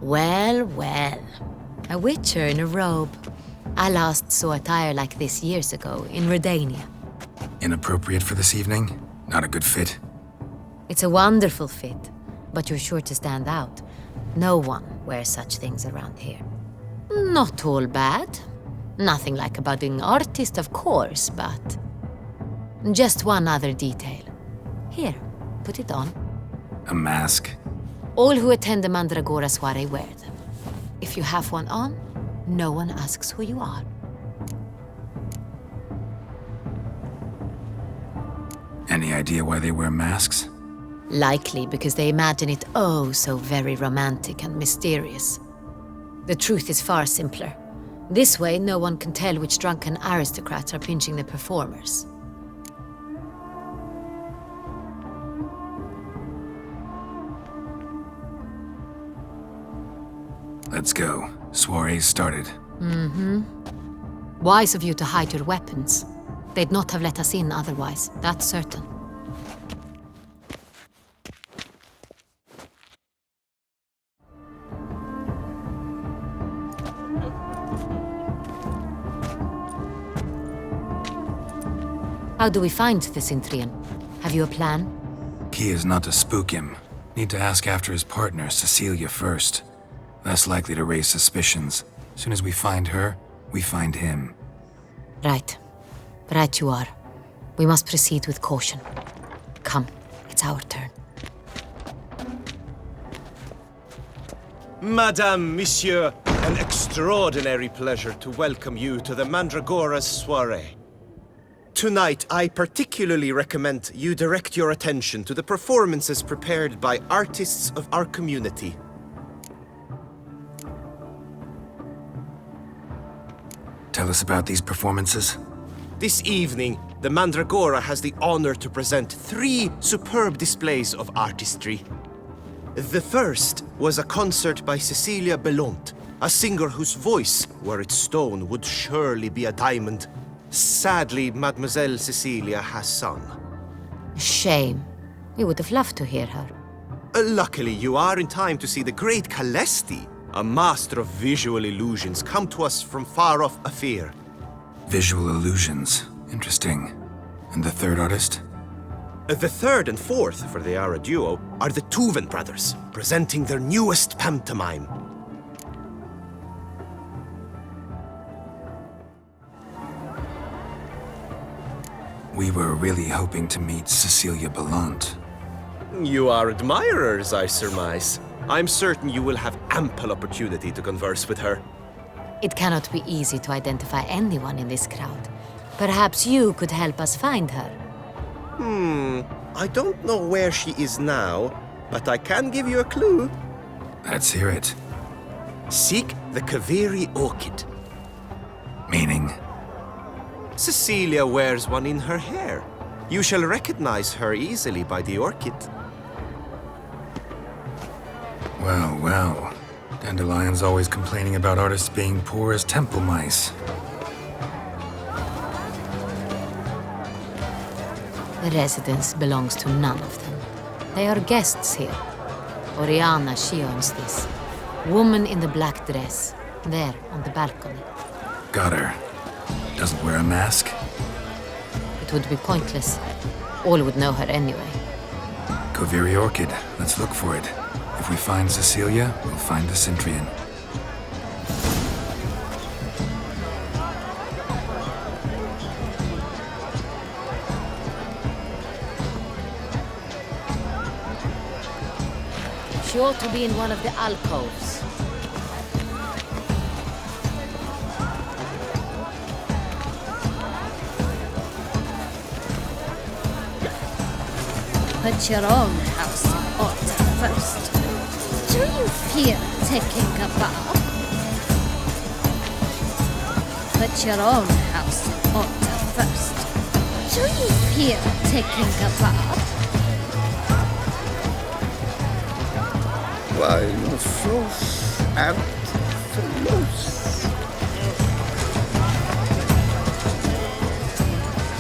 Well, well. A witcher in a robe. I last saw attire like this years ago in Redania. Inappropriate for this evening? Not a good fit? It's a wonderful fit, but you're sure to stand out. No one wears such things around here. Not all bad. Nothing like a budding artist, of course, but... Just one other detail. Here, put it on. A mask? All who attend the Mandragora soiree wear them. If you have one on, no one asks who you are. Any idea why they wear masks? Likely because they imagine it oh so very romantic and mysterious. The truth is far simpler. This way, no one can tell which drunken aristocrats are pinching the performers. Let's go. Soiree's started. Wise of you to hide your weapons. They'd not have let us in otherwise, that's certain. How do we find the Cintrian? Have you a plan? Key is not to spook him. Need to ask after his partner, Cecilia, first. Less likely to raise suspicions. Soon as we find her, we find him. Right. Right you are. We must proceed with caution. Come, it's our turn. Madame, Monsieur, an extraordinary pleasure to welcome you to the Mandragora's soiree. Tonight, I particularly recommend you direct your attention to the performances prepared by artists of our community. Tell us about these performances. This evening, the Mandragora has the honor to present 3 superb displays of artistry. The first was a concert by Cecilia Belont, a singer whose voice, were it stone, would surely be a diamond. Sadly, Mademoiselle Cecilia has sung. Shame. We would have loved to hear her. Luckily, you are in time to see the great Calesti, a master of visual illusions, come to us from far off Afir. Visual illusions. Interesting. And the third artist? The third and fourth, for they are a duo, are the Tuven brothers, presenting their newest pantomime. We were really hoping to meet Cecilia Belont. You are admirers, I surmise. I'm certain you will have ample opportunity to converse with her. It cannot be easy to identify anyone in this crowd. Perhaps you could help us find her. I don't know where she is now, but I can give you a clue. Let's hear it. Seek the Kaveri orchid. Meaning? Cecilia wears one in her hair. You shall recognize her easily by the orchid. Well, well. Dandelion's always complaining about artists being poor as temple mice. The residence belongs to none of them. They are guests here. Oriana, she owns this. Woman in the black dress, there on the balcony. Got her. Doesn't wear a mask? It would be pointless. All would know her anyway. Kaveri orchid. Let's look for it. If we find Cecilia, we'll find the Cintrian. She ought to be in one of the alcoves. Put your own house in order first. Do you fear taking a bath? Put your own house in order first. Do you fear taking a bath? Why, you're so sad, so loose.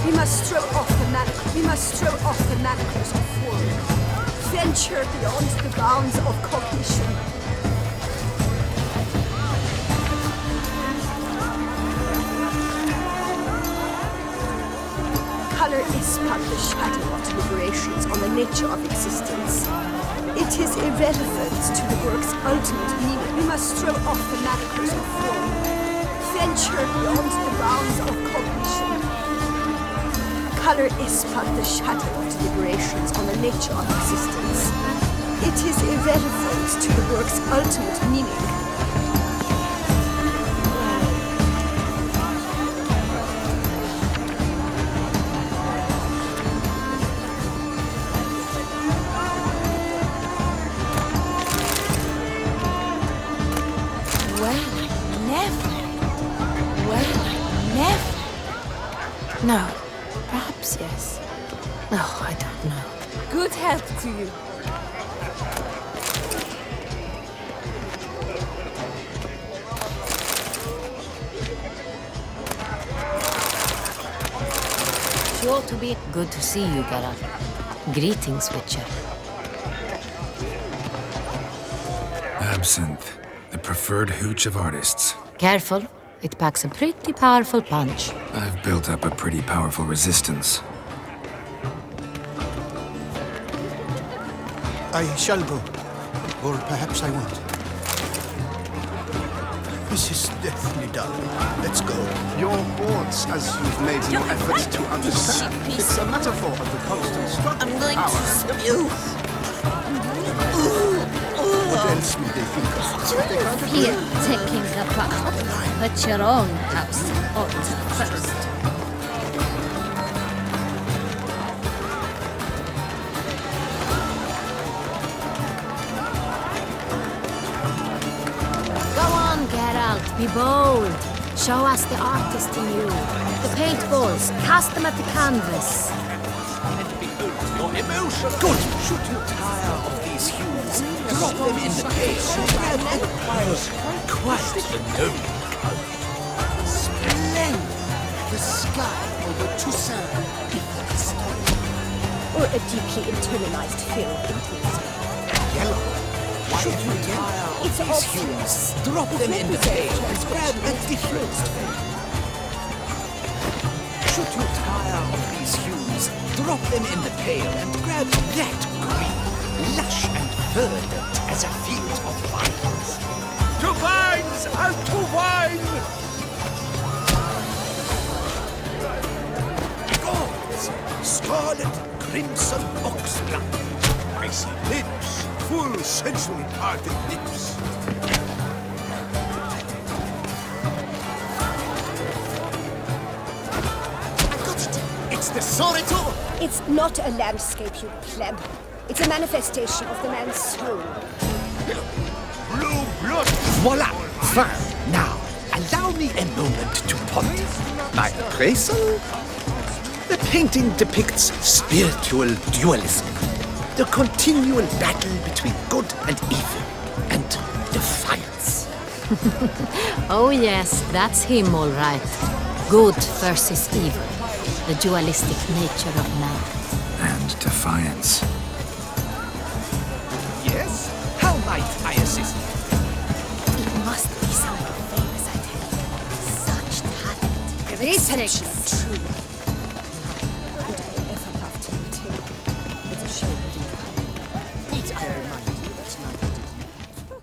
We must throw off the manacles of form. Venture beyond the bounds of cognition. Color is but the shadow of deliberations on the nature of existence. It is irrelevant to the work's ultimate meaning. We must throw off the manacles of form, venture beyond the bounds of cognition. Color is but the shadow of deliberations on the nature of existence. It is irrelevant to the work's ultimate meaning. No. Perhaps yes. Oh, I don't know. Good health to you. She ought to be good to see you, Geralt. Greetings, Witcher. Absinthe, the preferred hooch of artists. Careful. It packs a pretty powerful punch. I've built up a pretty powerful resistance. I shall go. Or perhaps I won't. This is deathly dull. Let's go. Your words, as you've made no effort to understand. It's a metaphor of the constant struggle. I'm going to spew. What else may they think of? Here, taking a bath. Put your own house order first. Go on, Geralt. Be bold. Show us the artist in you. The paintballs. Cast them at the canvas. Your emotion. Good. Should you tire of these hues, drop them in the cave and acquire quite the gnome. Splendid! The sky over Toussaint. Or a deeply internalized fear of intimacy. Yellow. Should you tire of It's these obvious. hues, drop them in the cave and grab a different thing. Should you tire of these hues, drop them in the pail and grab that green, lush and verdant as a field of vines. To vines and to wine! Gods, scarlet, crimson oxblood, icy lips, full sensually parted lips. It's the Sorito! It's not a landscape, you pleb. It's a manifestation of the man's soul. Blue blood! Voila! Fine. Now, allow me a moment to ponder. My appraisal? The painting depicts spiritual dualism. The continual battle between good and evil. And defiance. Oh yes, that's him all right. Good versus evil. The dualistic nature of man. And defiance. Yes? How might I assist? It must be something famous, I tell you. Such talent. Greetings. True. Would I ever love to meet him? It's a shame that you can't. Need I remind you that neither did you.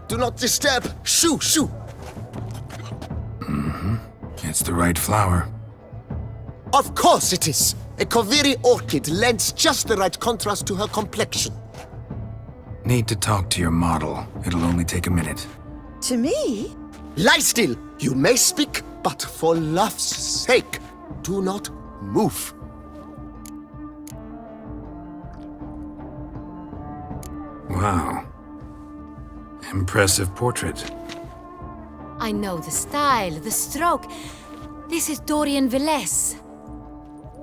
Do not disturb! Shoo! Shoo! It's the right flower. Of course it is! A Koviri orchid lends just the right contrast to her complexion. Need to talk to your model. It'll only take a minute. To me? Lie still! You may speak, but for love's sake, do not move. Wow. Impressive portrait. I know the style, the stroke. This is Dorian Velez.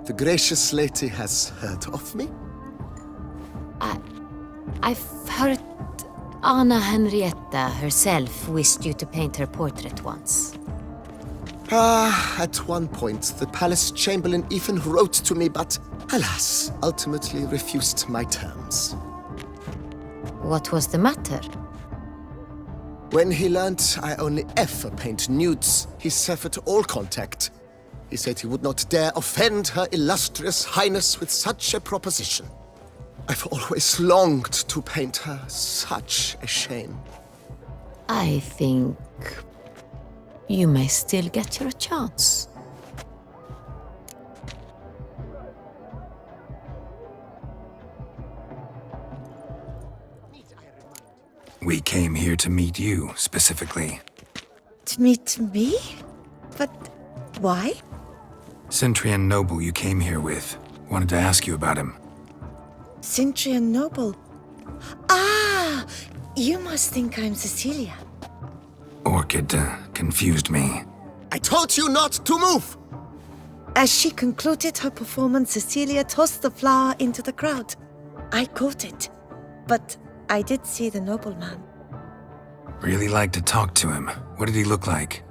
The gracious lady has heard of me? I've heard Anna Henrietta herself wished you to paint her portrait once. At one point, the palace chamberlain even wrote to me, but alas, ultimately refused my terms. What was the matter? When he learned I only ever paint nudes, he severed all contact. He said he would not dare offend Her Illustrious Highness with such a proposition. I've always longed to paint her. Such a shame. I think you may still get your chance. We came here to meet you, specifically. To meet me? But why? Centrian noble you came here with. Wanted to ask you about him. Centrian noble. Ah! You must think I'm Cecilia. Orchid confused me. I told you not to move! As she concluded her performance, Cecilia tossed the flower into the crowd. I caught it, but I did see the nobleman. Really like to talk to him. What did he look like?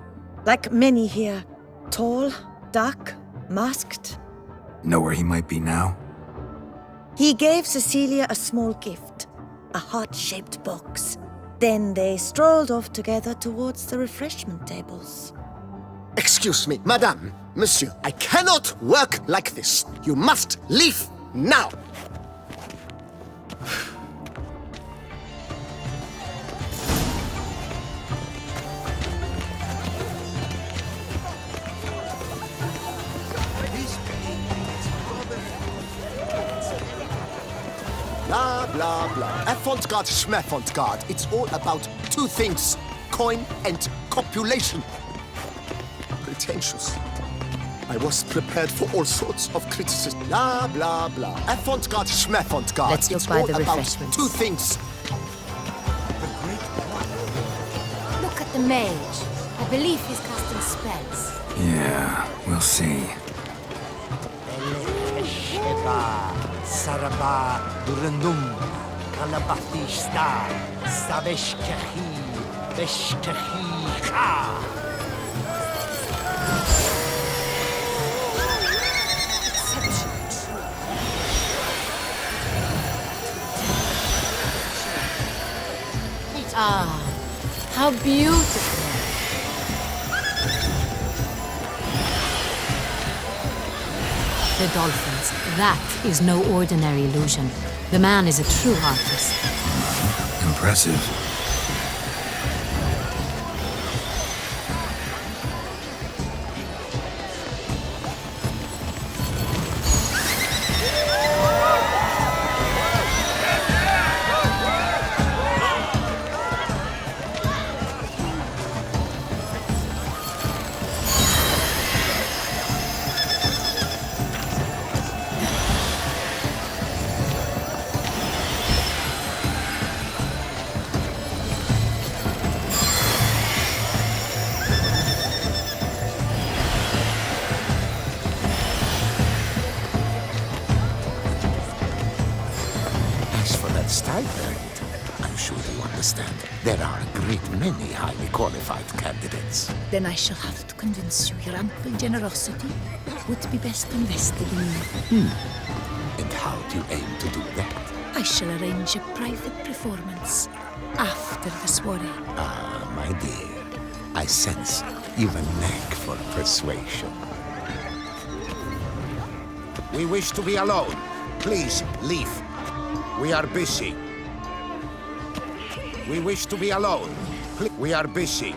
Like many here. Tall, dark, masked. Know where he might be now? He gave Cecilia a small gift, a heart-shaped box. Then they strolled off together towards the refreshment tables. Excuse me, madame, monsieur, I cannot work like this. You must leave now. Blah, blah, blah. Avant-garde, schmavant-garde. It's all about two things. Coin and copulation. Pretentious. I was prepared for all sorts of criticism. Blah, blah, blah. Avant-garde, schmavant-garde. Let's It's go by all the about refreshments. two things. Look at the mage. I believe he's casting spells. Yeah, we'll see. Saraba Durandum Kalabathista Sabeshkahi Beshkahi Ka. Ah, how beautiful. The dolphins. That is no ordinary illusion. The man is a true artist. Impressive. Stipend. I'm sure you understand. There are a great many highly qualified candidates. Then I shall have to convince you your ample generosity would be best invested in me. And how do you aim to do that? I shall arrange a private performance after the soiree. Ah, my dear. I sense you've a knack for persuasion. We wish to be alone. Please, leave. We are busy. We wish to be alone. We are busy.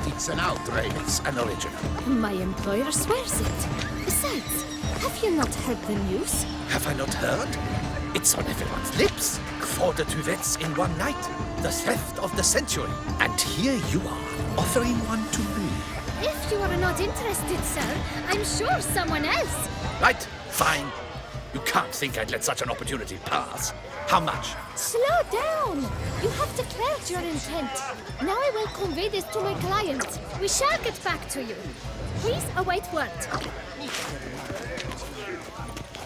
It's an outrage. It's an original. My employer swears it. Besides, have you not heard the news? Have I not heard? It's on everyone's lips. 4 duets in one night. The theft of the century. And here you are, offering one to me. If you are not interested, sir, I'm sure someone else. Right, fine. You can't think I'd let such an opportunity pass. How much? Slow down. You have declared your intent. Now I will convey this to my client. We shall get back to you. Please await word.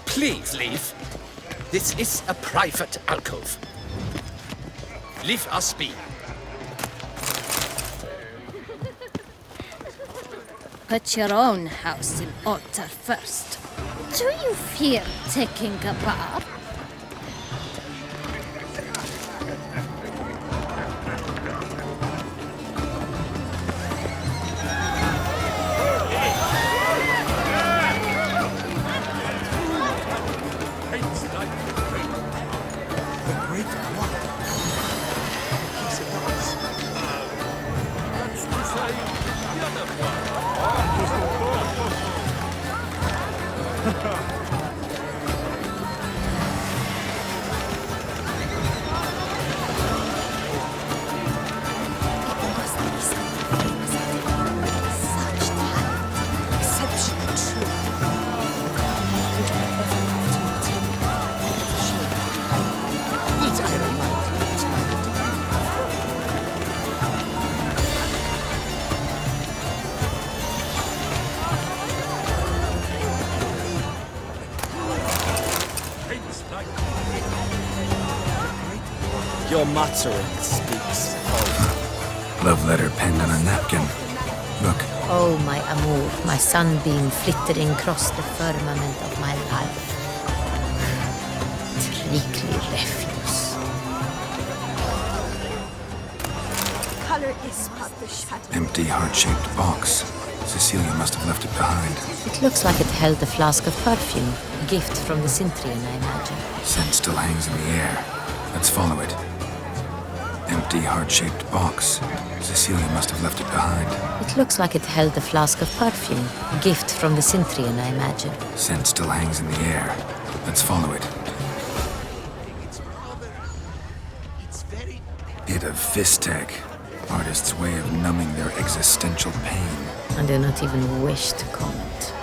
Please leave. This is a private alcove. Leave us be. Put your own house in order first. Do you fear taking a bath? Your muttering speaks of Love letter penned on a napkin. Look, Oh, my amour, my sunbeam flittering across the firmament of my life. Trickly refuse. Color is but the shadow. empty heart-shaped box. Cecilia must have left it behind. It looks like it held a flask of perfume, a gift from the Cintrian, I imagine. Scent still hangs in the air. Let's follow it. Empty heart-shaped box. Cecilia must have left it behind. It looks like it held a flask of perfume, a gift from the Cintrian, I imagine. Scent still hangs in the air. Let's follow it. Bit of Vistec. Artist's way of numbing their existential pain. I do not even wish to comment.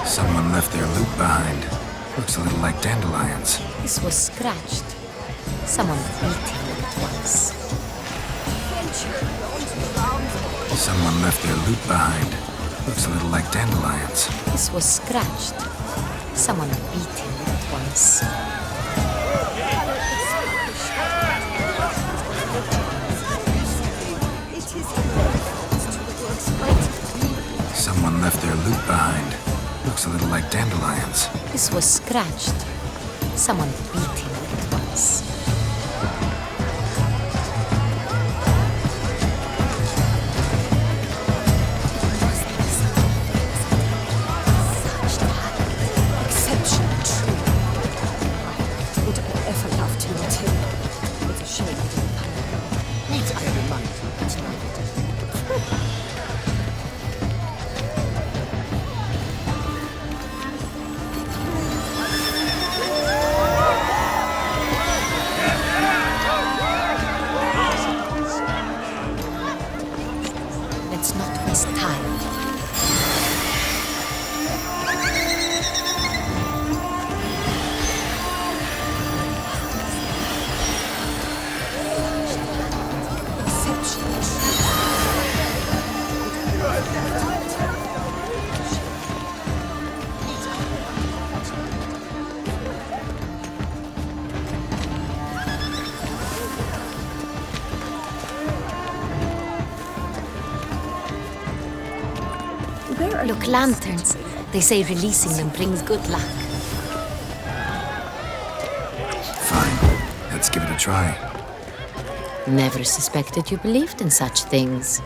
Someone left their loot behind. Looks a little like dandelions. This was scratched. Someone beating it once. Someone left their loot behind. Looks a little like dandelions. This was scratched. Someone beating it once. Someone left their loot behind. Looks a little like dandelions. This was scratched. Someone beating it once. Exceptional true. Would I ever loved him until it's a shame I didn't come. Needs iron mind. It's not Let's not waste time. Look, lanterns. They say releasing them brings good luck. Fine. Let's give it a try. Never suspected you believed in such things.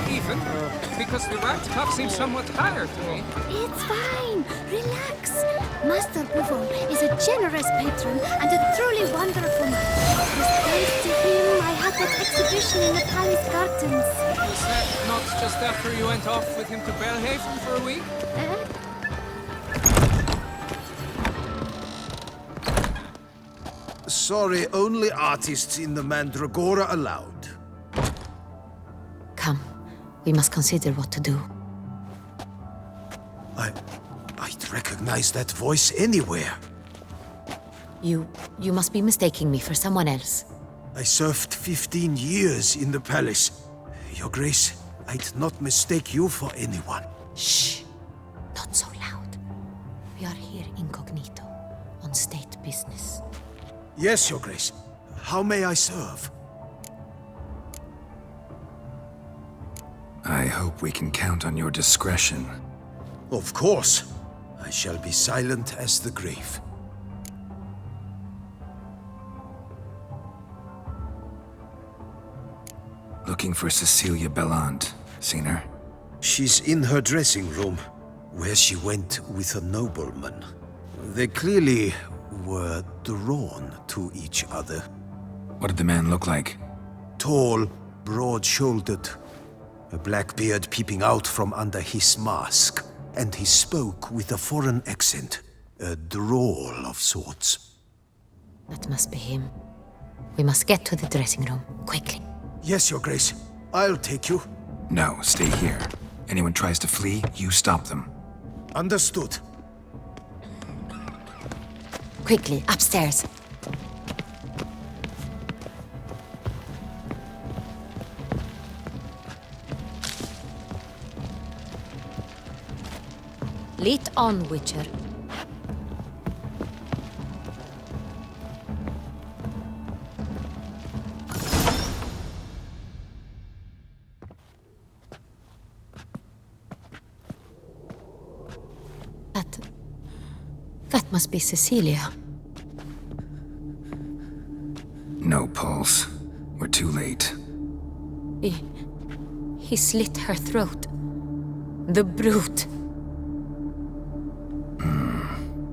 Even? Because the rat cup seems somewhat higher to me. It's fine. Relax. Master Buffon is a generous patron and a truly wonderful man. Thanks to him, I had that exhibition in the palace gardens. Was that not just after you went off with him to Belhaven for a week? Sorry, only artists in the Mandragora allowed. Come, we must consider what to do. I'd recognize that voice anywhere. You must be mistaking me for someone else. I served 15 years in the palace. Your Grace, I'd not mistake you for anyone. Shh! Not so loud. We are here incognito, on state business. Yes, Your Grace. How may I serve? I hope we can count on your discretion. Of course. I shall be silent as the grave. Looking for Cecilia Bellant. Seen her? She's in her dressing room, where she went with a nobleman. They clearly were drawn to each other. What did the man look like? Tall, broad-shouldered, a black beard peeping out from under his mask, and he spoke with a foreign accent, a drawl of sorts. That must be him. We must get to the dressing room, quickly. Yes, Your Grace. I'll take you. No, stay here. Anyone tries to flee, you stop them. Understood. Quickly, upstairs. Lead on, Witcher. That must be Cecilia. No pulse. We're too late. He slit her throat. The brute.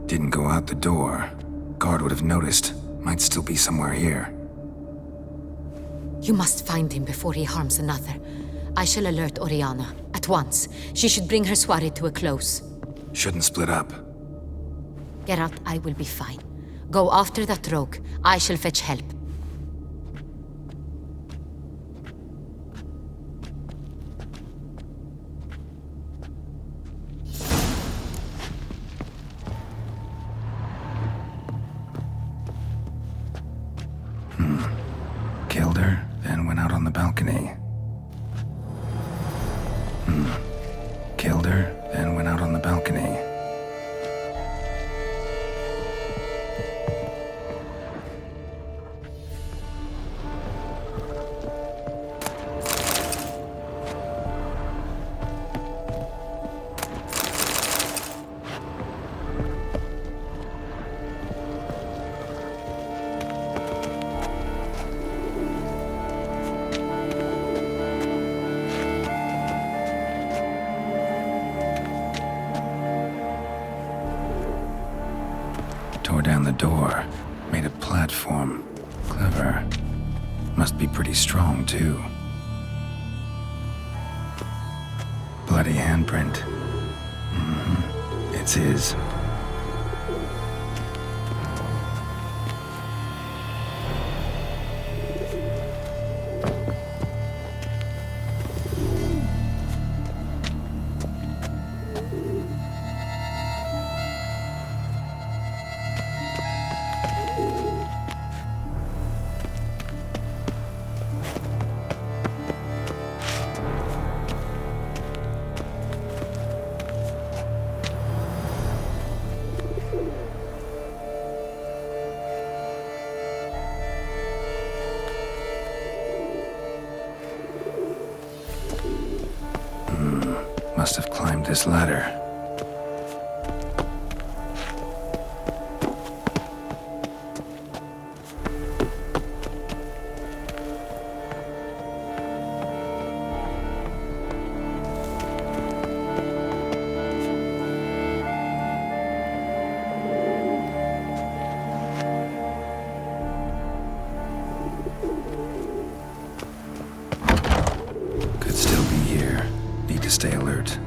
Didn't go out the door. Guard would have noticed. Might still be somewhere here. You must find him before he harms another. I shall alert Oriana. At once. She should bring her soirée to a close. Shouldn't split up. Geralt, I will be fine. Go after that rogue. I shall fetch help. Killed her, then went out on the balcony. Killed her, then went out on the balcony. Tore down the door, made a platform. Clever. Must be pretty strong, too. Bloody handprint. It's his. Must have climbed this ladder. Could still be here. Need to stay alert.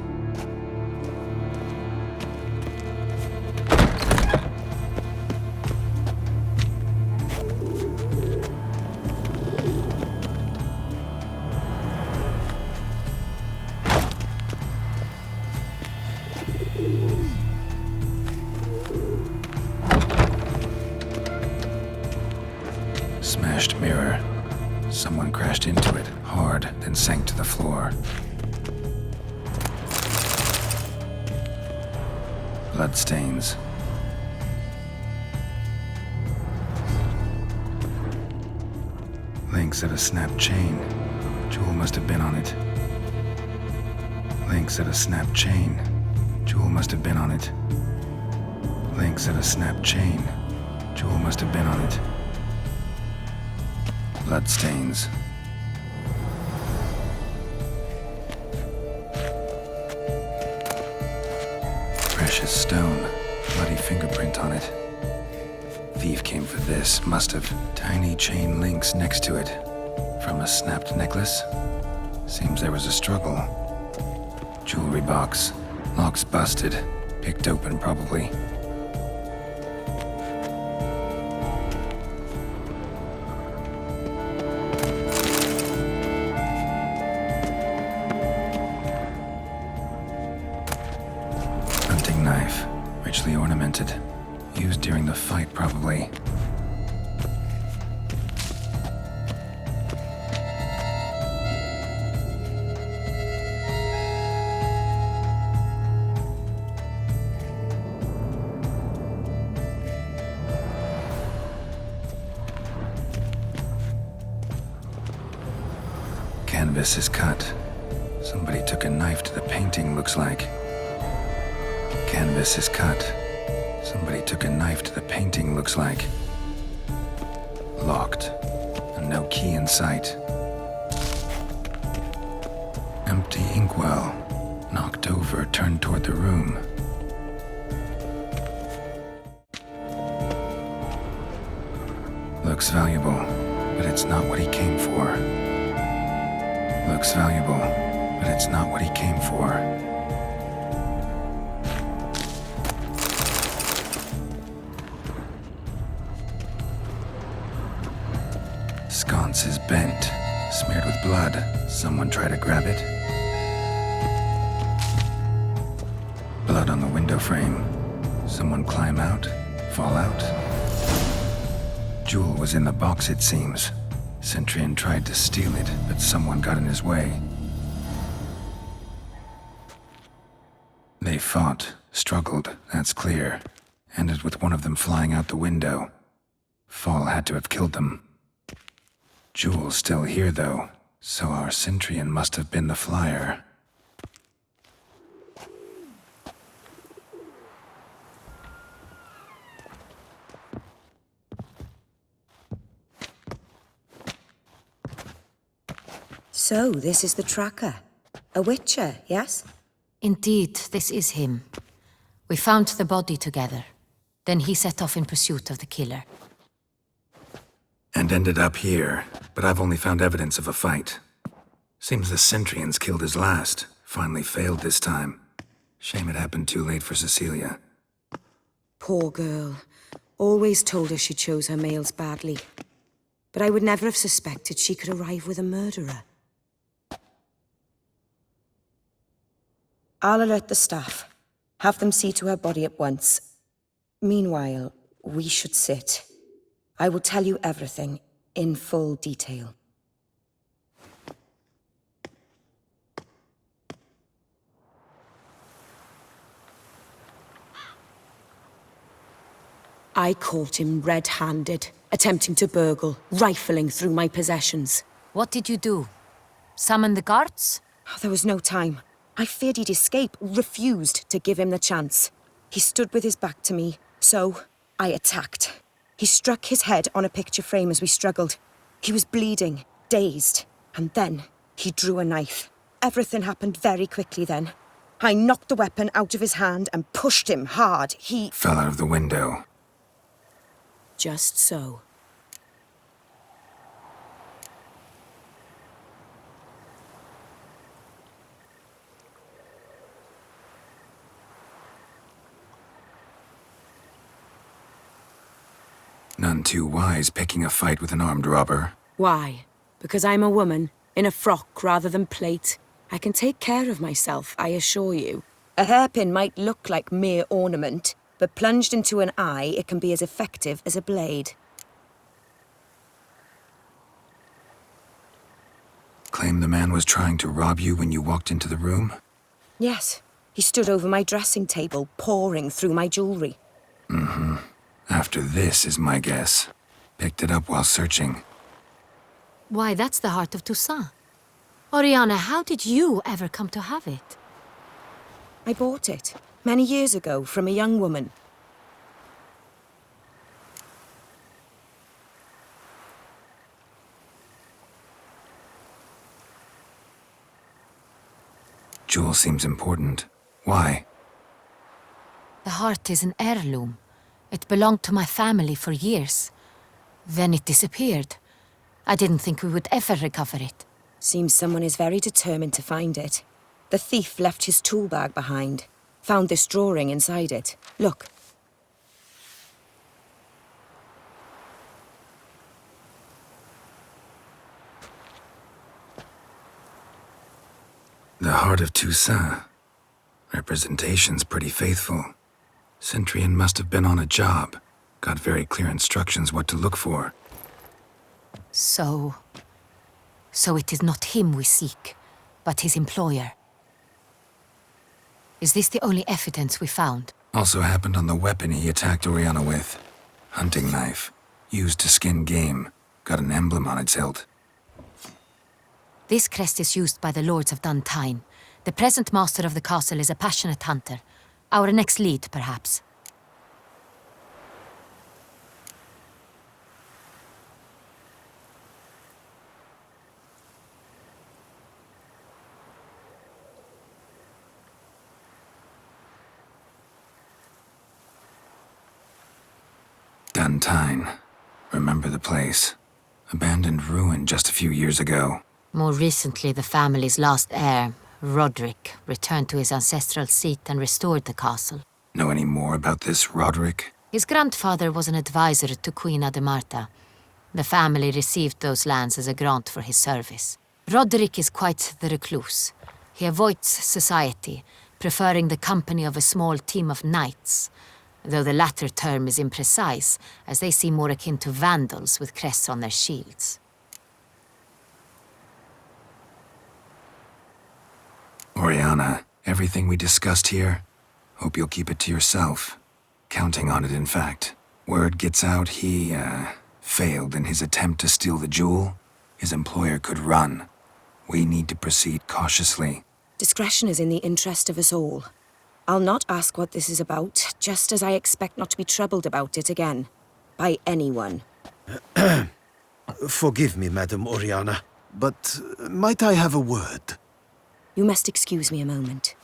crashed into it, hard, then sank to the floor. Bloodstains. Links of a snapped chain. Jewel must have been on it. Links of a snapped chain. Jewel must have been on it. Links of a snapped chain. Jewel must have been on it. Bloodstains. Precious stone. Bloody fingerprint on it. Thief came for this, must have. Tiny chain links next to it. From a snapped necklace? Seems there was a struggle. Jewelry box. Locks busted. Picked open, probably. Hunting knife. Richly ornamented. Used during the fight, probably. Canvas is cut. Somebody took a knife to the painting, looks like. Canvas is cut. Somebody took a knife to the painting, looks like. Locked. And no key in sight. Empty inkwell. Knocked over, turned toward the room. Looks valuable, but it's not what he came for. Looks valuable, but it's not what he came for. Sconce is bent, smeared with blood. Someone try to grab it. Blood on the window frame. Someone climb out, fall out. Jewel was in the box, it seems. Centurion tried to steal it, but someone got in his way. They fought, struggled, that's clear. Ended with one of them flying out the window. Fall had to have killed them. Jewel's still here, though, so our Centurion must have been the flyer. So, this is the tracker. A witcher, yes? Indeed, this is him. We found the body together. Then he set off in pursuit of the killer. And ended up here, but I've only found evidence of a fight. Seems the Centurions killed his last. Finally failed this time. Shame it happened too late for Cecilia. Poor girl. Always told her she chose her males badly. But I would never have suspected she could arrive with a murderer. I'll alert the staff. Have them see to her body at once. Meanwhile, we should sit. I will tell you everything, in full detail. I caught him red-handed, attempting to burgle, rifling through my possessions. What did you do? Summon the guards? Oh, there was no time. I feared he'd escape, refused to give him the chance. He stood with his back to me, so I attacked. He struck his head on a picture frame as we struggled. He was bleeding, dazed, and then he drew a knife. Everything happened very quickly then. I knocked the weapon out of his hand and pushed him hard. He fell out of the window. Just so. None too wise picking a fight with an armed robber. Why? Because I'm a woman, in a frock rather than plate. I can take care of myself, I assure you. A hairpin might look like mere ornament, but plunged into an eye, it can be as effective as a blade. claim the man was trying to rob you when you walked into the room? Yes. He stood over my dressing table, pouring through my jewelry. Mm-hmm. After this is my guess. Picked it up while searching. Why, that's the heart of Toussaint. Oriana, how did you ever come to have it? I bought it, many years ago, from a young woman. Jewel seems important. Why? The heart is an heirloom. It belonged to my family for years. Then it disappeared. I didn't think we would ever recover it. Seems someone is very determined to find it. The thief left his tool bag behind. Found this drawing inside it. Look. The heart of Toussaint. Representation's pretty faithful. Centurion must have been on a job. Got very clear instructions what to look for. So it is not him we seek, but his employer. Is this the only evidence we found? Also happened on the weapon he attacked Oriana with. Hunting knife. Used to skin game. Got an emblem on its hilt. This crest is used by the Lords of Duntine. The present master of the castle is a passionate hunter. Our next lead, perhaps. Duntine. Remember the place. Abandoned ruin just a few years ago. More recently, the family's last heir, Roderick, returned to his ancestral seat and restored the castle. Know any more about this Roderick? His grandfather was an advisor to Queen Ademarta. The family received those lands as a grant for his service. Roderick is quite the recluse. He avoids society, preferring the company of a small team of knights, though the latter term is imprecise, as they seem more akin to vandals with crests on their shields. Oriana, everything we discussed here, hope you'll keep it to yourself. Counting on it, in fact. Word gets out he, failed in his attempt to steal the jewel. His employer could run. We need to proceed cautiously. Discretion is in the interest of us all. I'll not ask what this is about, just as I expect not to be troubled about it again. By anyone. Forgive me, Madam Oriana, but might I have a word? You must excuse me a moment.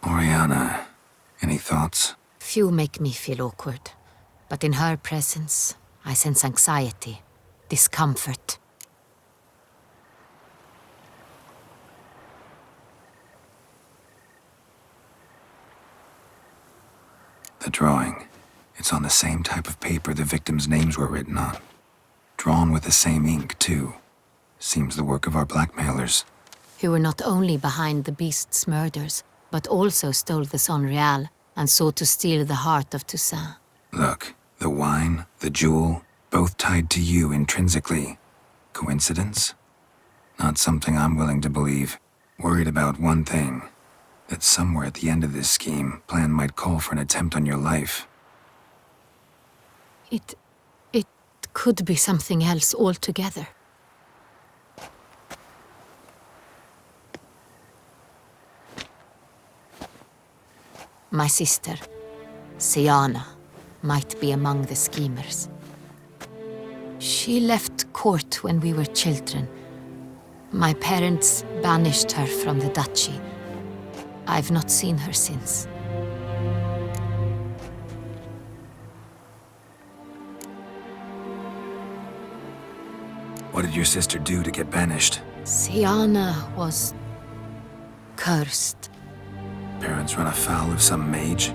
Oriana, any thoughts? Few make me feel awkward, but in her presence, I sense anxiety, discomfort. The drawing. It's on the same type of paper the victims' names were written on. Drawn with the same ink, too. Seems the work of our blackmailers. Who were not only behind the beast's murders, but also stole the Son Real and sought to steal the heart of Toussaint. Look, the wine, the jewel, both tied to you intrinsically. Coincidence? Not something I'm willing to believe. Worried about one thing. That somewhere at the end of this scheme, plan might call for an attempt on your life. It could be something else altogether. My sister, Siana, might be among the schemers. She left court when we were children. My parents banished her from the duchy. I've not seen her since. What did your sister do to get banished? Siana was cursed. Parents run afoul of some mage?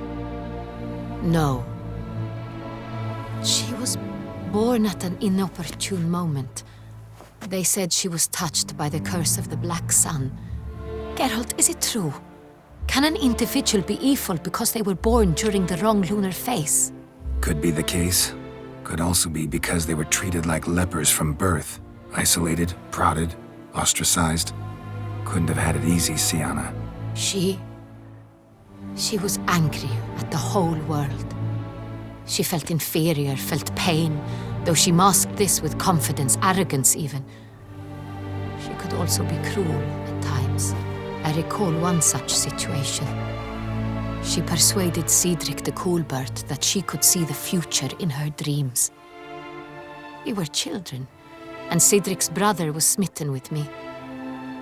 No. She was born at an inopportune moment. They said she was touched by the curse of the Black Sun. Geralt, is it true? Can an individual be evil because they were born during the wrong lunar phase? Could be the case. Could also be because they were treated like lepers from birth. Isolated, prodded, ostracized. Couldn't have had it easy, Sienna. She was angry at the whole world. She felt inferior, felt pain, though she masked this with confidence, arrogance even. She could also be cruel at times. I recall one such situation. She persuaded Cedric the Coolbird that she could see the future in her dreams. We were children, and Cedric's brother was smitten with me.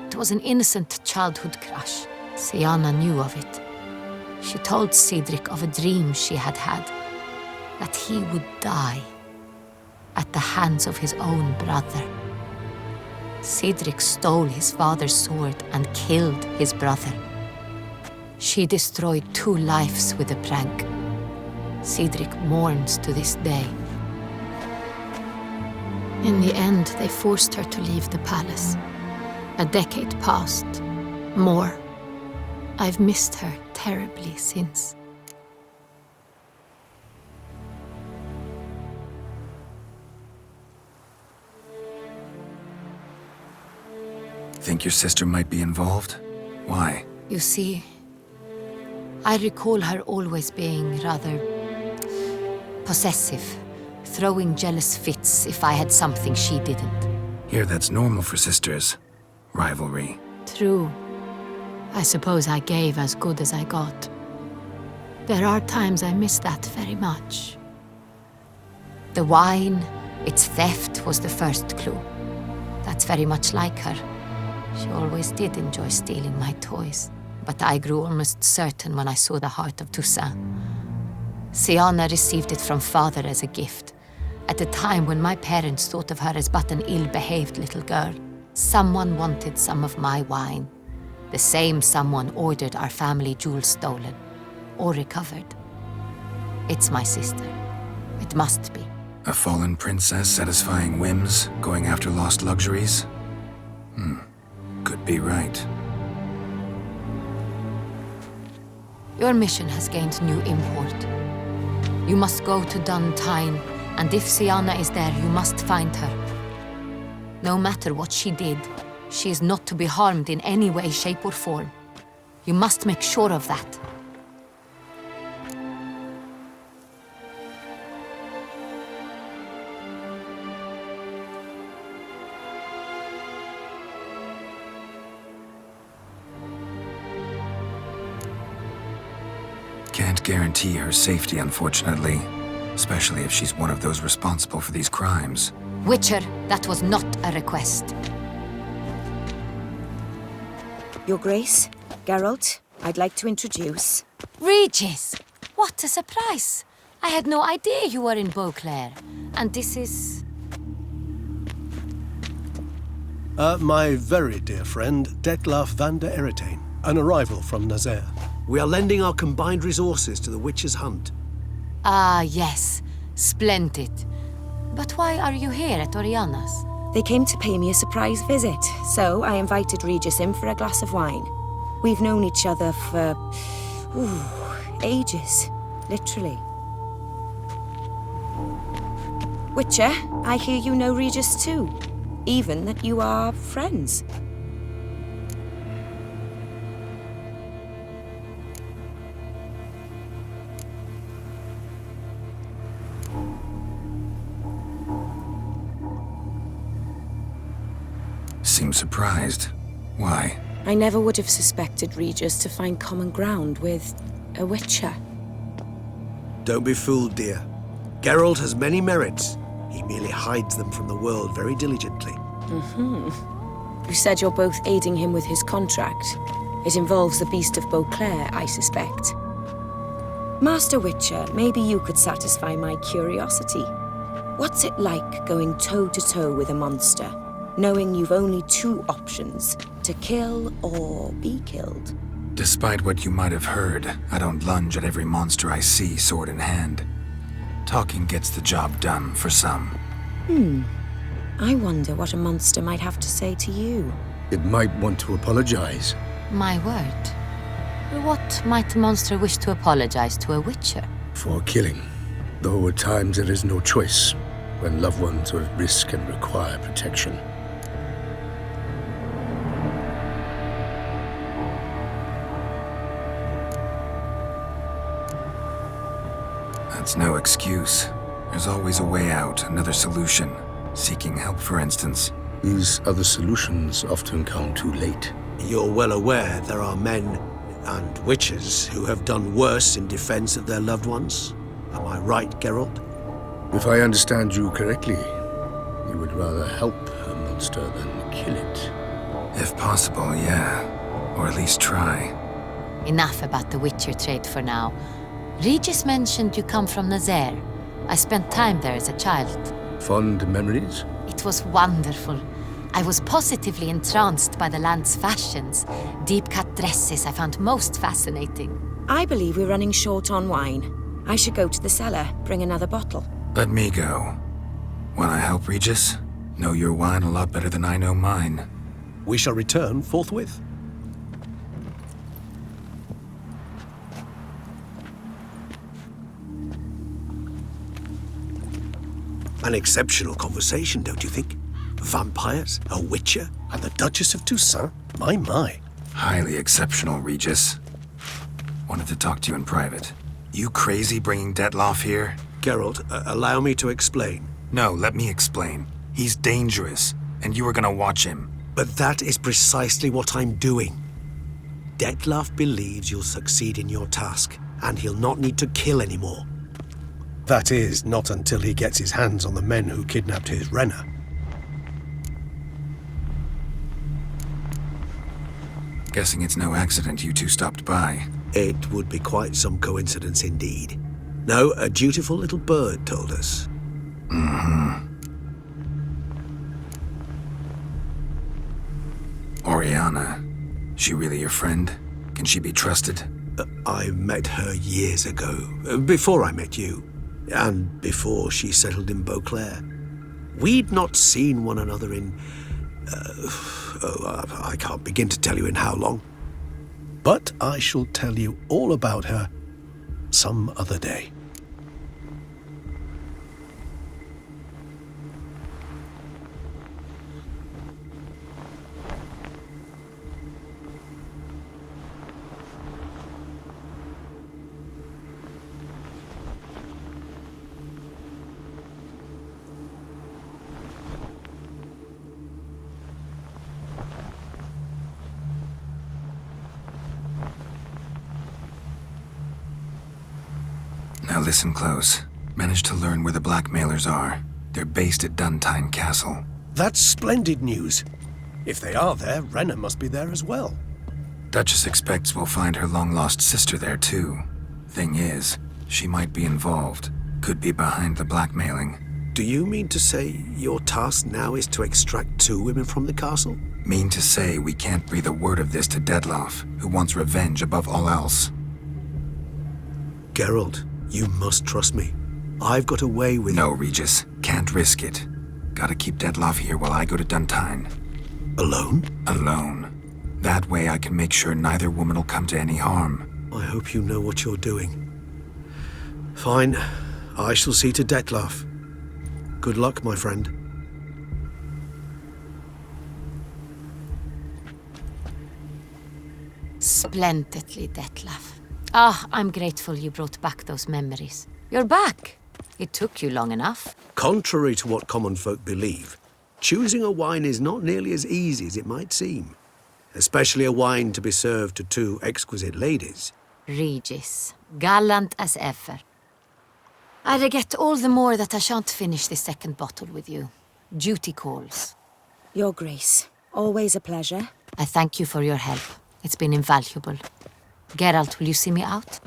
It was an innocent childhood crush. Sienna knew of it. She told Cedric of a dream she had had, that he would die at the hands of his own brother. Cedric stole his father's sword and killed his brother. She destroyed 2 lives with a prank. Cedric mourns to this day. In the end, they forced her to leave the palace. A decade passed. More. I've missed her terribly since. Think your sister might be involved? Why? You see, I recall her always being rather possessive, throwing jealous fits if I had something she didn't. Here, that's normal for sisters. Rivalry. True. I suppose I gave as good as I got. There are times I miss that very much. The wine, its theft, was the first clue. That's very much like her. She always did enjoy stealing my toys, but I grew almost certain when I saw the heart of Toussaint. Sienna received it from father as a gift, at a time when my parents thought of her as but an ill-behaved little girl. Someone wanted some of my wine. The same someone ordered our family jewels stolen, or recovered. It's my sister. It must be. A fallen princess satisfying whims, going after lost luxuries? Could be right. Your mission has gained new import. You must go to Duntine, and if Sienna is there, you must find her. No matter what she did, she is not to be harmed in any way, shape, or form. You must make sure of that. Can't guarantee her safety, unfortunately. Especially if she's one of those responsible for these crimes. Witcher, that was not a request. Your Grace, Geralt, I'd like to introduce... Regis! What a surprise! I had no idea you were in Beauclair. And this is... My very dear friend, Detlaf van der Eretain, an arrival from Nazaire. We are lending our combined resources to the Witch's hunt. Ah, yes. Splendid. But why are you here at Oriana's? They came to pay me a surprise visit, so I invited Regis in for a glass of wine. We've known each other for... ages. Literally. Witcher, I hear you know Regis too. Even that you are friends. Seems surprised. Why? I never would have suspected Regis to find common ground with a Witcher. Don't be fooled, dear. Geralt has many merits. He merely hides them from the world very diligently. You said you're both aiding him with his contract. It involves the Beast of Beauclair, I suspect. Master Witcher, maybe you could satisfy my curiosity. What's it like going toe-to-toe with a monster, knowing you've only 2 options, to kill or be killed? Despite what you might have heard, I don't lunge at every monster I see, sword in hand. Talking gets the job done, for some. I wonder what a monster might have to say to you. It might want to apologize. My word. What might a monster wish to apologize to a witcher? For killing. Though at times there is no choice, when loved ones are at risk and require protection. That's no excuse. There's always a way out, another solution. Seeking help, for instance. These other solutions often come too late. You're well aware there are men and witches who have done worse in defense of their loved ones. Am I right, Geralt? If I understand you correctly, you would rather help a monster than kill it. If possible, yeah. Or at least try. Enough about the witcher trade for now. Regis mentioned you come from Nazaire. I spent time there as a child. Fond memories? It was wonderful. I was positively entranced by the land's fashions. Deep-cut dresses I found most fascinating. I believe we're running short on wine. I should go to the cellar, bring another bottle. Let me go. Wanna help, Regis? Know your wine a lot better than I know mine. We shall return forthwith. An exceptional conversation, don't you think? Vampires, a witcher, and the Duchess of Toussaint? My. Highly exceptional, Regis. Wanted to talk to you in private. You crazy bringing Detloff here? Geralt, allow me to explain. No, let me explain. He's dangerous, and you were gonna watch him. But that is precisely what I'm doing. Detloff believes you'll succeed in your task, and he'll not need to kill anymore. That is, not until he gets his hands on the men who kidnapped his Renna. Guessing it's no accident you two stopped by. It would be quite some coincidence indeed. No, a dutiful little bird told us. Oriana. She really your friend? Can she be trusted? I met her years ago, before I met you. And before she settled in Beauclair. We'd not seen one another in... I can't begin to tell you in how long. But I shall tell you all about her some other day. Now listen close. Managed to learn where the blackmailers are. They're based at Duntine Castle. That's splendid news. If they are there, Renna must be there as well. Duchess expects we'll find her long-lost sister there too. Thing is, she might be involved. Could be behind the blackmailing. Do you mean to say your task now is to extract 2 women from the castle? Mean to say we can't breathe a word of this to Detloff, who wants revenge above all else. Geralt, you must trust me. I've got a way with... No, Regis. Can't risk it. Gotta keep Detloff here while I go to Duntine. Alone? Alone. That way I can make sure neither woman will come to any harm. I hope you know what you're doing. Fine. I shall see to Detloff. Good luck, my friend. Splendidly, Detloff. Ah, I'm grateful you brought back those memories. You're back. It took you long enough. Contrary to what common folk believe, choosing a wine is not nearly as easy as it might seem. Especially a wine to be served to 2 exquisite ladies. Regis, gallant as ever. I regret all the more that I shan't finish this second bottle with you. Duty calls. Your Grace, always a pleasure. I thank you for your help. It's been invaluable. Geralt, will you see me out?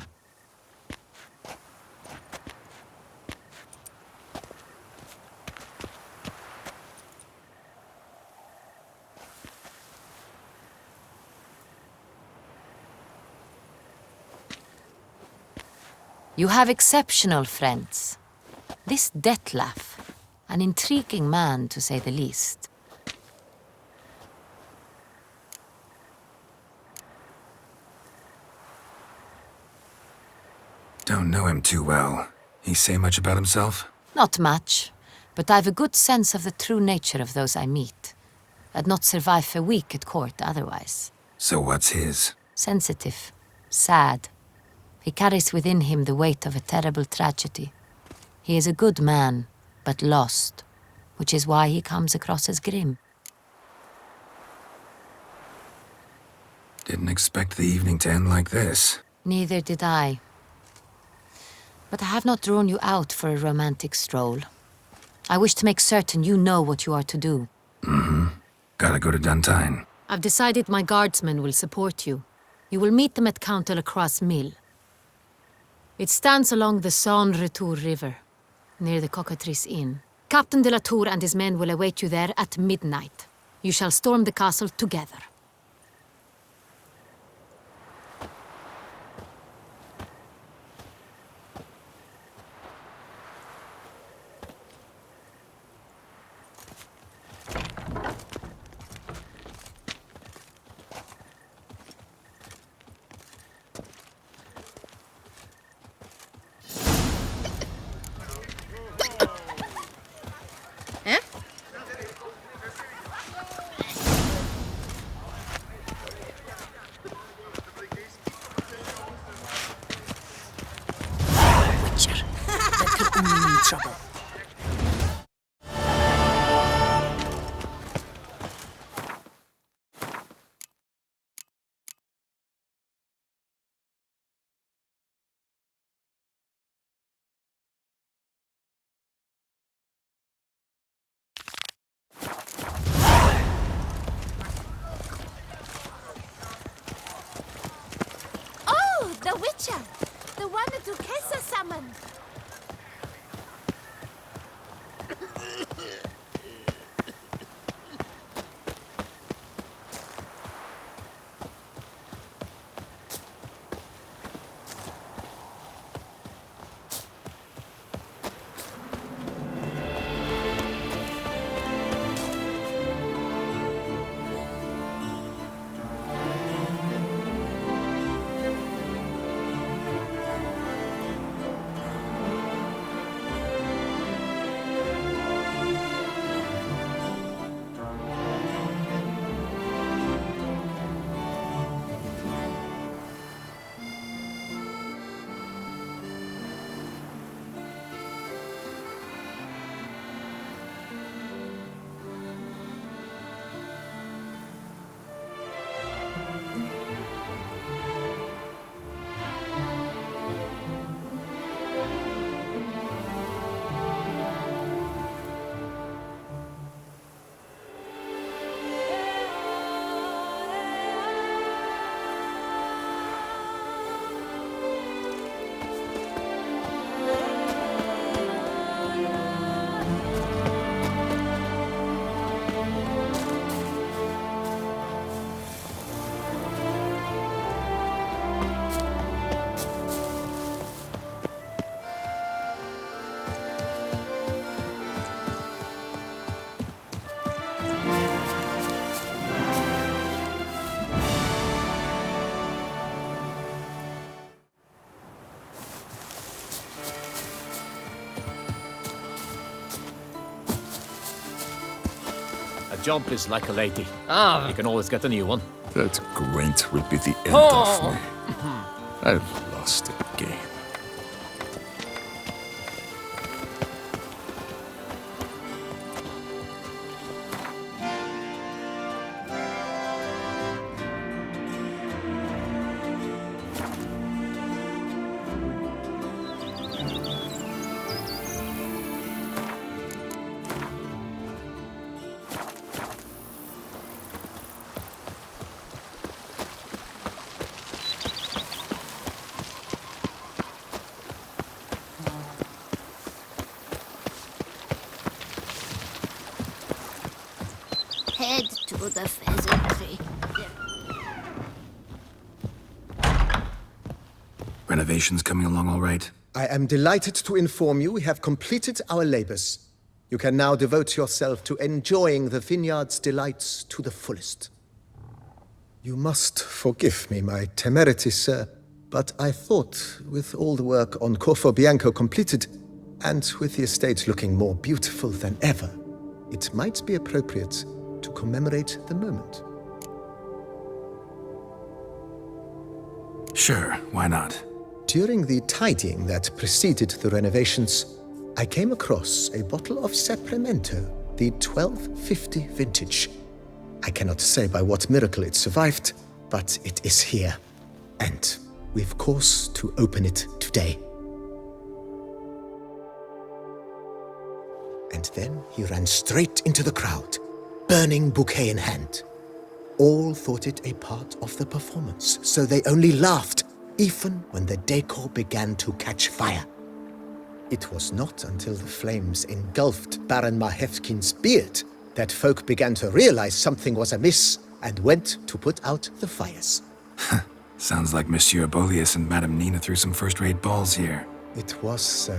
You have exceptional friends. This Detloff, An intriguing man, to say the least. Don't know him too well. He say much about himself? Not much, but I've a good sense of the true nature of those I meet. I'd not survive a week at court otherwise. So what's his? Sensitive, sad. He carries within him the weight of a terrible tragedy. He is a good man, but lost, which is why he comes across as grim. Didn't expect the evening to end like this. Neither did I. But I have not drawn you out for a romantic stroll. I wish to make certain you know what you are to do. Mm-hmm. Gotta go to Duntine. I've decided my guardsmen will support you. You will meet them at Count de la Croix's mill. It stands along the Saône-Retour River, near the Cockatrice Inn. Captain de la Tour and his men will await you there at midnight. You shall storm the castle together. Trouble. Oh, the Witcher! The one that Duquesa summoned! A jump is like a lady. You can always get a new one. That Gwent will be the end of me. I've lost the game. Head to the pheasantry. Renovations coming along all right? I am delighted to inform you we have completed our labors. You can now devote yourself to enjoying the vineyard's delights to the fullest. You must forgive me my temerity, sir, but I thought, with all the work on Corfo Bianco completed, and with the estate looking more beautiful than ever, it might be appropriate to commemorate the moment. Sure, why not? During the tidying that preceded the renovations, I came across a bottle of Sapramento, the 1250 vintage. I cannot say by what miracle it survived, but it is here. And we've cause to open it today. And then he ran straight into the crowd, burning bouquet in hand. All thought it a part of the performance, so they only laughed, even when the decor began to catch fire. It was not until the flames engulfed Baron Mahevkin's beard that folk began to realize something was amiss and went to put out the fires. Sounds like Monsieur Bolius and Madame Nina threw some first-rate balls here. It was so.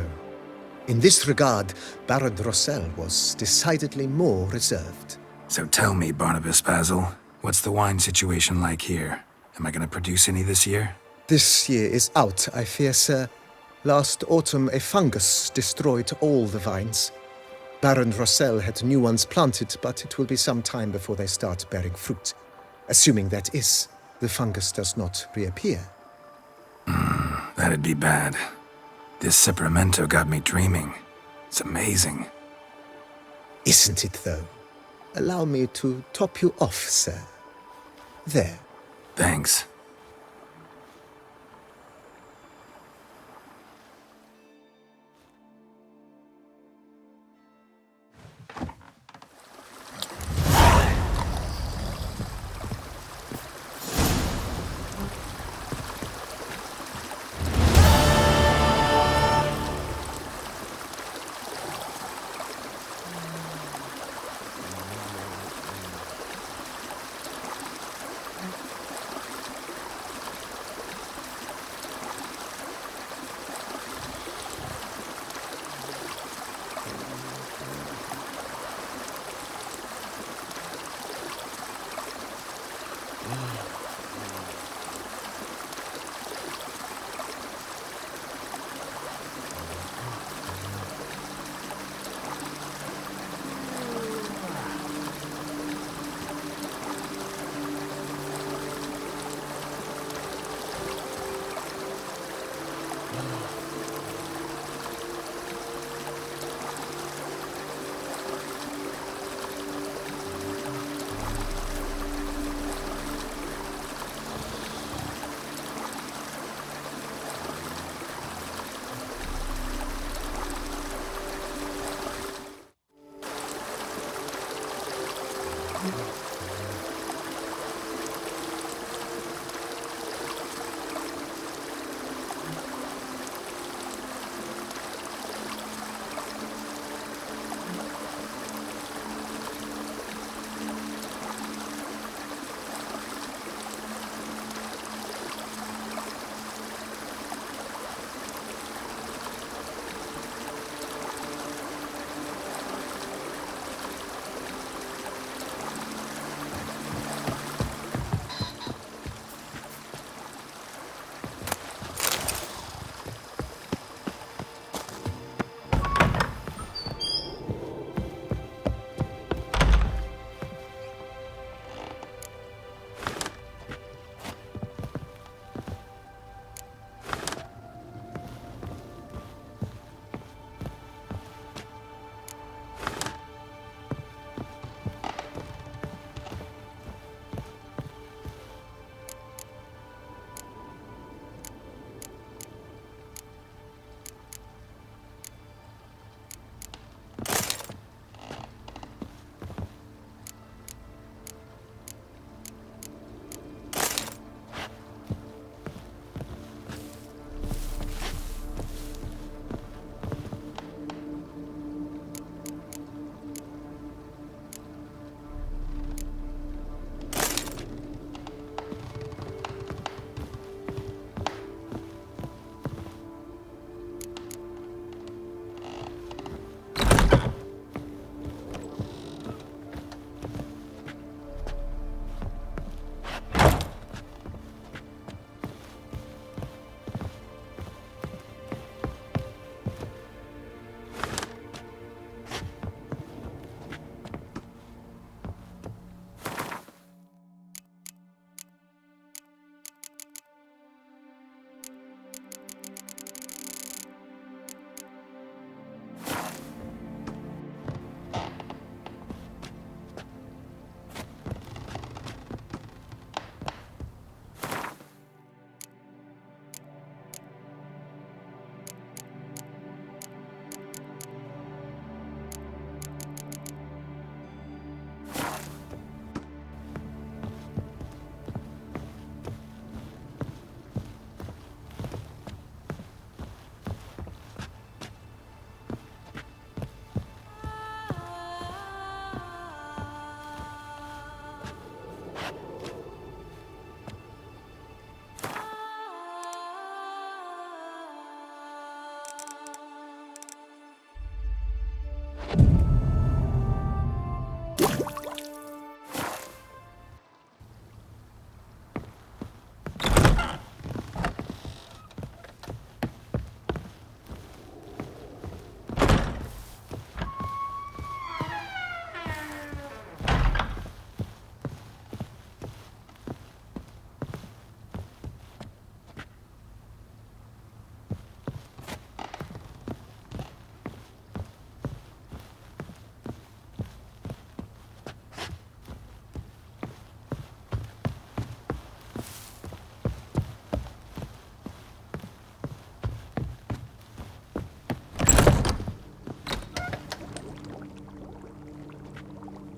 In this regard, Baron Rossel was decidedly more reserved. So tell me, Barnabas Basil, what's the wine situation like here? Am I going to produce any this year? This year is out, I fear, sir. Last autumn, a fungus destroyed all the vines. Baron Rossel had new ones planted, but it will be some time before they start bearing fruit. Assuming that is, the fungus does not reappear. That'd be bad. This Sapramento got me dreaming. It's amazing. Isn't it, though? Allow me to top you off, sir. There. Thanks.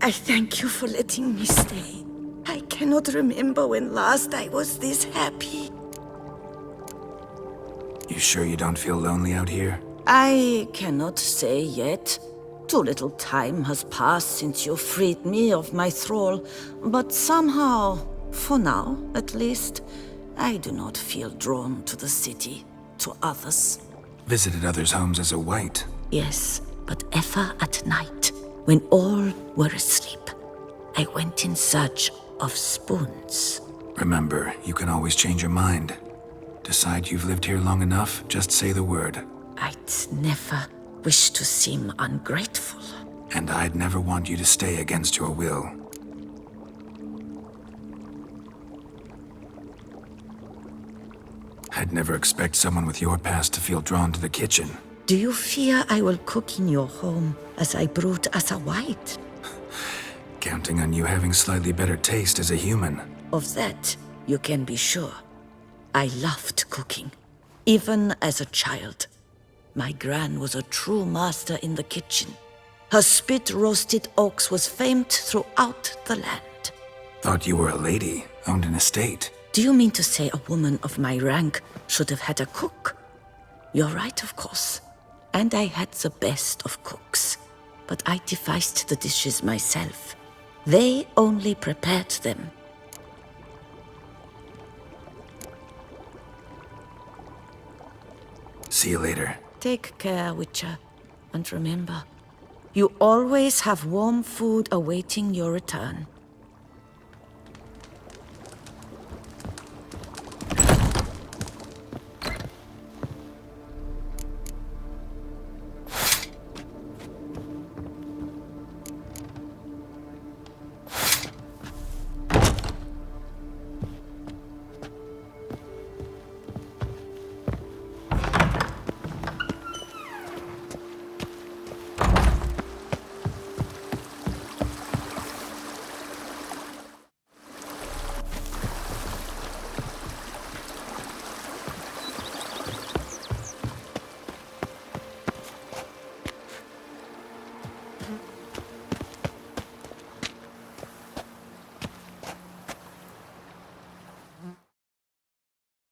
I thank you for letting me stay. I cannot remember when last I was this happy. You sure you don't feel lonely out here? I cannot say yet. Too little time has passed since you freed me of my thrall, but somehow, for now at least, I do not feel drawn to the city, to others. Visited others' homes as a white? Yes, but ever at night, when all were asleep, I went in search of spoons. Remember, you can always change your mind. Decide you've lived here long enough, just say the word. I'd never wish to seem ungrateful. And I'd never want you to stay against your will. I'd never expect someone with your past to feel drawn to the kitchen. Do you fear I will cook in your home as I brewed as a white? Counting on you having slightly better taste as a human. Of that, you can be sure. I loved cooking, even as a child. My gran was a true master in the kitchen. Her spit-roasted oaks was famed throughout the land. Thought you were a lady, owned an estate. Do you mean to say a woman of my rank should have had a cook? You're right, of course. And I had the best of cooks. But I devised the dishes myself. They only prepared them. See you later. Take care, Witcher. And remember, you always have warm food awaiting your return.